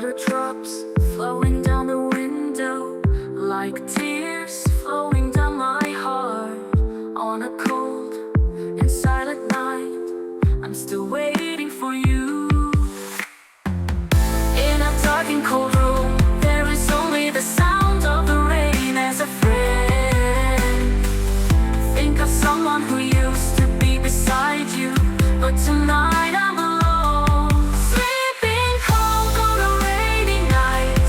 Waterdrops flowing down the window, like tears flowing down my heart. On a cold and silent night, I'm still waiting for you. In a dark and cold room, there is only the sound of the rain as a friend. Think of someone who used to be beside you, but tonight I'm alone. Sleeping cold on a rainy night,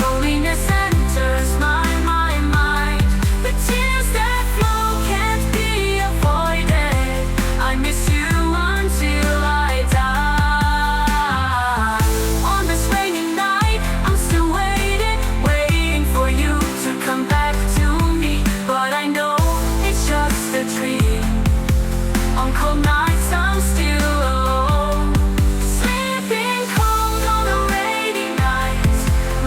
loneliness enters my mind. The tears that flow can't be avoided. I miss you until I die. On this rainy night, I'm still waiting for you to come back to me. But I know it's just a dream. On cold nights, I'm still alone. Sleeping cold on a rainy night,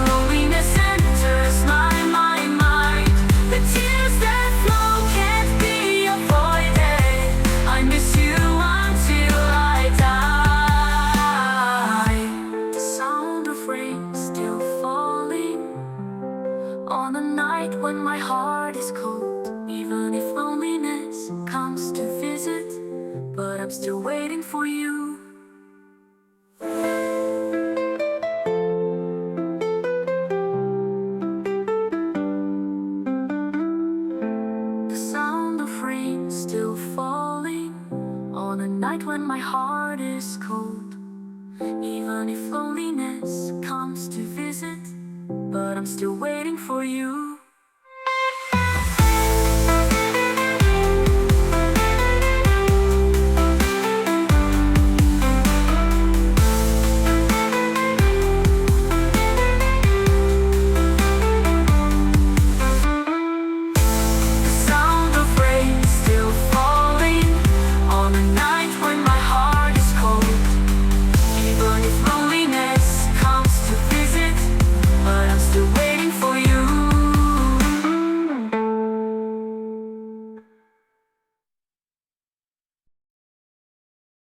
loneliness enters my mind. The tears that flow can't be avoided. I miss you until I die. The sound of rain still falling on a night when my heart is cold. Even if loneliness comes to visit, but I'm still waiting for you. The sound of rain still falling on a night when my heart is cold. Even if loneliness comes to visit, but I'm still waiting for you.